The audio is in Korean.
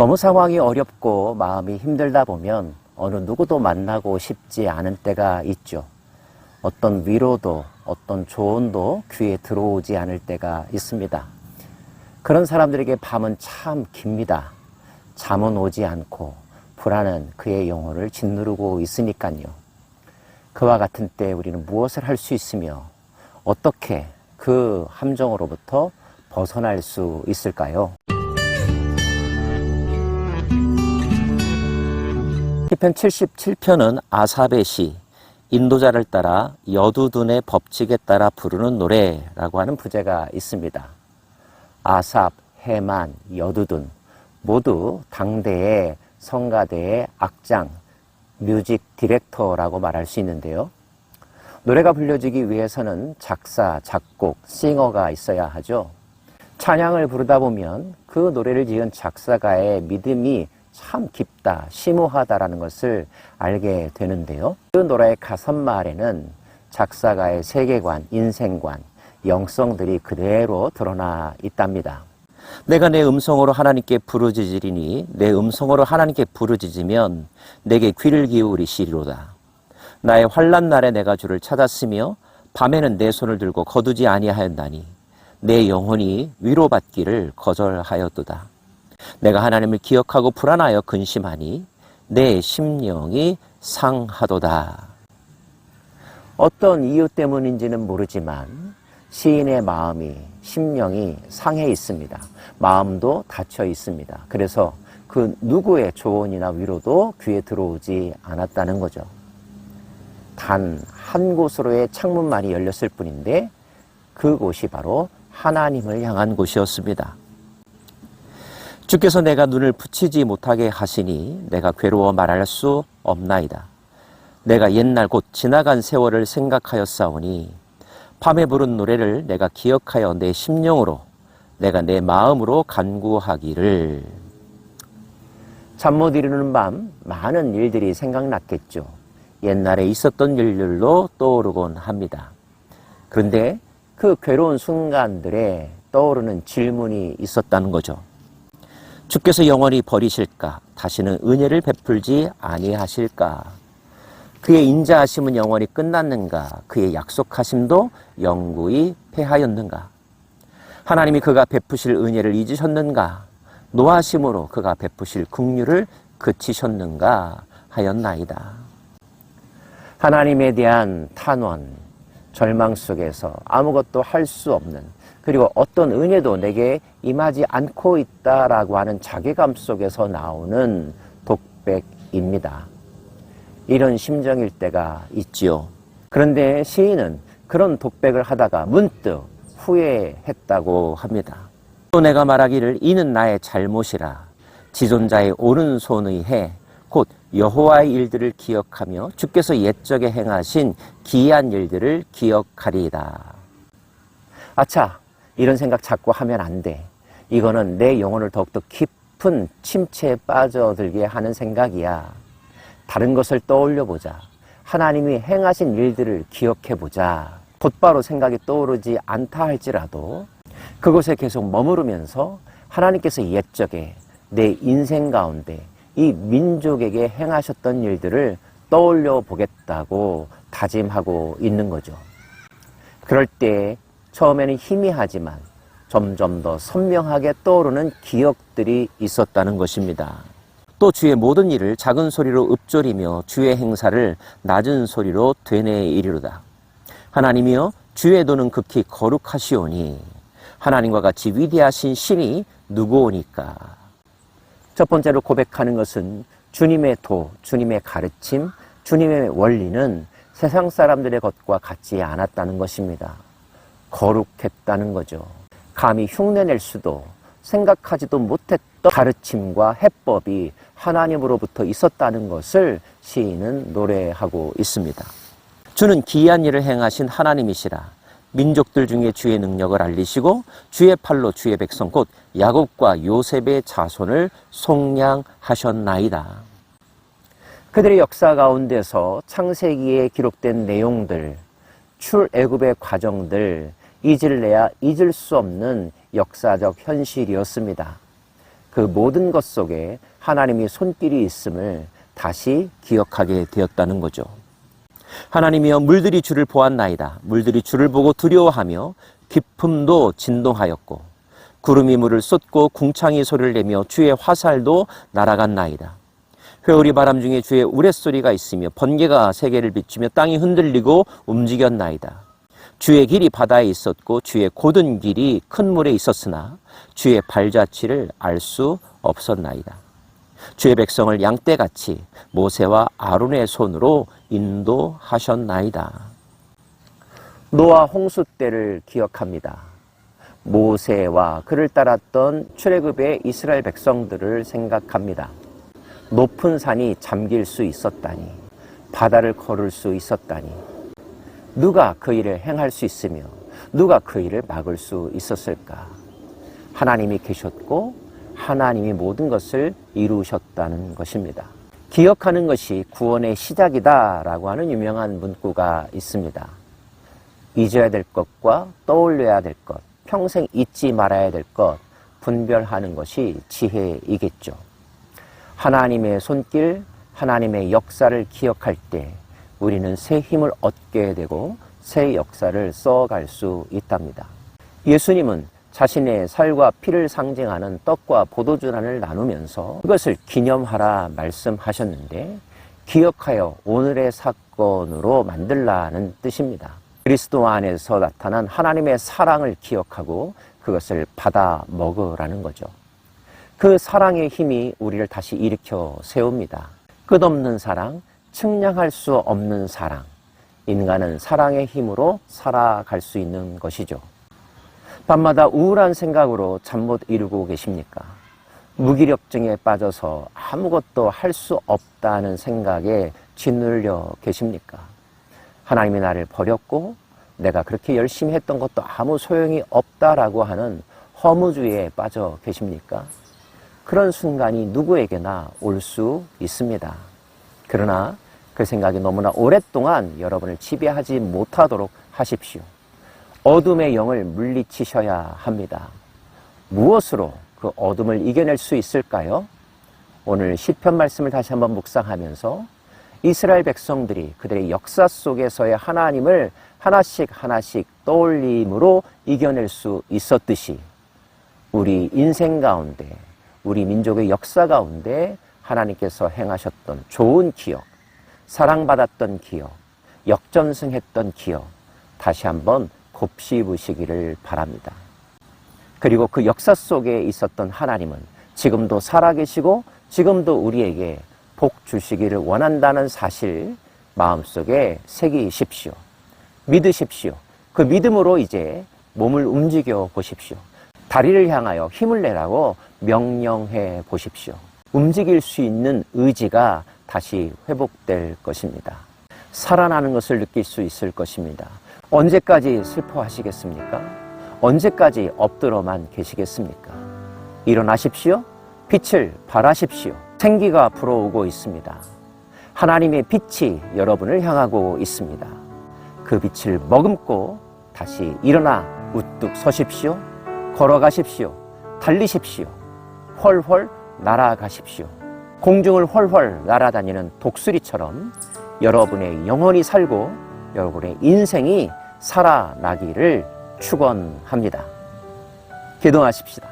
너무 상황이 어렵고 마음이 힘들다 보면 어느 누구도 만나고 싶지 않은 때가 있죠. 어떤 위로도 어떤 조언도 귀에 들어오지 않을 때가 있습니다. 그런 사람들에게 밤은 참 깁니다. 잠은 오지 않고 불안은 그의 영혼을 짓누르고 있으니까요. 그와 같은 때 우리는 무엇을 할 수 있으며 어떻게 그 함정으로부터 벗어날 수 있을까요? 시편 77편은 아삽의 시, 인도자를 따라 여두둔의 법칙에 따라 부르는 노래라고 하는 부제가 있습니다. 아삽, 헤만, 여두둔 모두 당대의 성가대의 악장, 뮤직 디렉터라고 말할 수 있는데요. 노래가 불려지기 위해서는 작사, 작곡, 싱어가 있어야 하죠. 찬양을 부르다 보면 그 노래를 지은 작사가의 믿음이 참 깊다, 심오하다라는 것을 알게 되는데요. 그 노래의 가사말에는 작사가의 세계관, 인생관, 영성들이 그대로 드러나 있답니다. 내가 내 음성으로 하나님께 부르짖으리니 내 음성으로 하나님께 부르짖으면 내게 귀를 기울이시리로다. 나의 환난 날에 내가 주를 찾았으며 밤에는 내 손을 들고 거두지 아니하였나니 내 영혼이 위로받기를 거절하였도다. 내가 하나님을 기억하고 불안하여 근심하니 내 심령이 상하도다. 어떤 이유 때문인지는 모르지만 시인의 마음이, 심령이 상해 있습니다. 마음도 닫혀 있습니다. 그래서 그 누구의 조언이나 위로도 귀에 들어오지 않았다는 거죠. 단 한 곳으로의 창문만이 열렸을 뿐인데 그곳이 바로 하나님을 향한 곳이었습니다. 주께서 내가 눈을 붙이지 못하게 하시니 내가 괴로워 말할 수 없나이다. 내가 옛날 곧 지나간 세월을 생각하였사오니 밤에 부른 노래를 내가 기억하여 내 심령으로 내가 내 마음으로 간구하기를. 잠 못 이루는 밤 많은 일들이 생각났겠죠. 옛날에 있었던 일들로 떠오르곤 합니다. 그런데 그 괴로운 순간들에 떠오르는 질문이 있었다는 거죠. 주께서 영원히 버리실까? 다시는 은혜를 베풀지 아니하실까? 그의 인자하심은 영원히 끝났는가? 그의 약속하심도 영구히 패하였는가? 하나님이 그가 베푸실 은혜를 잊으셨는가? 노하심으로 그가 베푸실 긍휼을 그치셨는가 하였나이다. 하나님에 대한 탄원, 절망 속에서 아무것도 할 수 없는, 그리고 어떤 은혜도 내게 임하지 않고 있다라고 하는 자괴감 속에서 나오는 독백입니다. 이런 심정일 때가 있지요. 그런데 시인은 그런 독백을 하다가 문득 후회했다고 합니다. 또 내가 말하기를 이는 나의 잘못이라 지존자의 오른손의 해 곧 여호와의 일들을 기억하며 주께서 옛적에 행하신 기이한 일들을 기억하리이다. 아차, 이런 생각 자꾸 하면 안 돼. 이거는 내 영혼을 더욱더 깊은 침체에 빠져들게 하는 생각이야. 다른 것을 떠올려보자. 하나님이 행하신 일들을 기억해보자. 곧바로 생각이 떠오르지 않다 할지라도 그곳에 계속 머무르면서 하나님께서 옛적에 내 인생 가운데 이 민족에게 행하셨던 일들을 떠올려 보겠다고 다짐하고 있는 거죠. 그럴 때 처음에는 희미하지만 점점 더 선명하게 떠오르는 기억들이 있었다는 것입니다. 또 주의 모든 일을 작은 소리로 읊조리며 주의 행사를 낮은 소리로 되뇌이리로다. 하나님이여 주의 도는 극히 거룩하시오니 하나님과 같이 위대하신 신이 누구오니까. 첫 번째로 고백하는 것은 주님의 도, 주님의 가르침, 주님의 원리는 세상 사람들의 것과 같지 않았다는 것입니다. 거룩했다는 거죠. 감히 흉내낼 수도 생각하지도 못했던 가르침과 해법이 하나님으로부터 있었다는 것을 시인은 노래하고 있습니다. 주는 기이한 일을 행하신 하나님이시라. 민족들 중에 주의 능력을 알리시고 주의 팔로 주의 백성 곧 야곱과 요셉의 자손을 속량하셨나이다. 그들의 역사 가운데서 창세기에 기록된 내용들, 출애굽의 과정들 잊을래야 잊을 수 없는 역사적 현실이었습니다. 그 모든 것 속에 하나님의 손길이 있음을 다시 기억하게 되었다는 거죠. 하나님이여 물들이 주를 보았나이다. 물들이 주를 보고 두려워하며 깊음도 진동하였고 구름이 물을 쏟고 궁창이 소리를 내며 주의 화살도 날아갔나이다. 회오리 바람 중에 주의 우레소리가 있으며 번개가 세계를 비추며 땅이 흔들리고 움직였나이다. 주의 길이 바다에 있었고 주의 곧은 길이 큰 물에 있었으나 주의 발자취를 알 수 없었나이다. 주의 백성을 양떼같이 모세와 아론의 손으로 인도하셨나이다. 노아 홍수 때를 기억합니다. 모세와 그를 따랐던 출애굽의 이스라엘 백성들을 생각합니다. 높은 산이 잠길 수 있었다니, 바다를 걸을 수 있었다니, 누가 그 일을 행할 수 있으며 누가 그 일을 막을 수 있었을까? 하나님이 계셨고 하나님이 모든 것을 이루셨다는 것입니다. 기억하는 것이 구원의 시작이다라고 하는 유명한 문구가 있습니다. 잊어야 될 것과 떠올려야 될 것, 평생 잊지 말아야 될 것, 분별하는 것이 지혜이겠죠. 하나님의 손길, 하나님의 역사를 기억할 때 우리는 새 힘을 얻게 되고 새 역사를 써갈 수 있답니다. 예수님은 자신의 살과 피를 상징하는 떡과 포도주잔을 나누면서 그것을 기념하라 말씀하셨는데 기억하여 오늘의 사건으로 만들라는 뜻입니다. 그리스도 안에서 나타난 하나님의 사랑을 기억하고 그것을 받아 먹으라는 거죠. 그 사랑의 힘이 우리를 다시 일으켜 세웁니다. 끝없는 사랑, 측량할 수 없는 사랑. 인간은 사랑의 힘으로 살아갈 수 있는 것이죠. 밤마다 우울한 생각으로 잠 못 이루고 계십니까? 무기력증에 빠져서 아무것도 할 수 없다는 생각에 짓눌려 계십니까? 하나님이 나를 버렸고 내가 그렇게 열심히 했던 것도 아무 소용이 없다라고 하는 허무주의에 빠져 계십니까? 그런 순간이 누구에게나 올 수 있습니다. 그러나 그 생각이 너무나 오랫동안 여러분을 지배하지 못하도록 하십시오. 어둠의 영을 물리치셔야 합니다. 무엇으로 그 어둠을 이겨낼 수 있을까요? 오늘 시편 말씀을 다시 한번 묵상하면서 이스라엘 백성들이 그들의 역사 속에서의 하나님을 하나씩 하나씩 떠올림으로 이겨낼 수 있었듯이 우리 인생 가운데, 우리 민족의 역사 가운데 하나님께서 행하셨던 좋은 기억, 사랑받았던 기억, 역전승했던 기억 다시 한번 곱씹으시기를 바랍니다. 그리고 그 역사 속에 있었던 하나님은 지금도 살아계시고 지금도 우리에게 복 주시기를 원한다는 사실 마음속에 새기십시오. 믿으십시오. 그 믿음으로 이제 몸을 움직여 보십시오. 다리를 향하여 힘을 내라고 명령해 보십시오. 움직일 수 있는 의지가 다시 회복될 것입니다. 살아나는 것을 느낄 수 있을 것입니다. 언제까지 슬퍼하시겠습니까? 언제까지 엎드러만 계시겠습니까? 일어나십시오. 빛을 발하십시오. 생기가 불어오고 있습니다. 하나님의 빛이 여러분을 향하고 있습니다. 그 빛을 머금고 다시 일어나 우뚝 서십시오. 걸어가십시오. 달리십시오. 훨훨 날아가십시오. 공중을 훨훨 날아다니는 독수리처럼 여러분의 영혼이 살고 여러분의 인생이 살아나기를 축원합니다. 기도하십시다.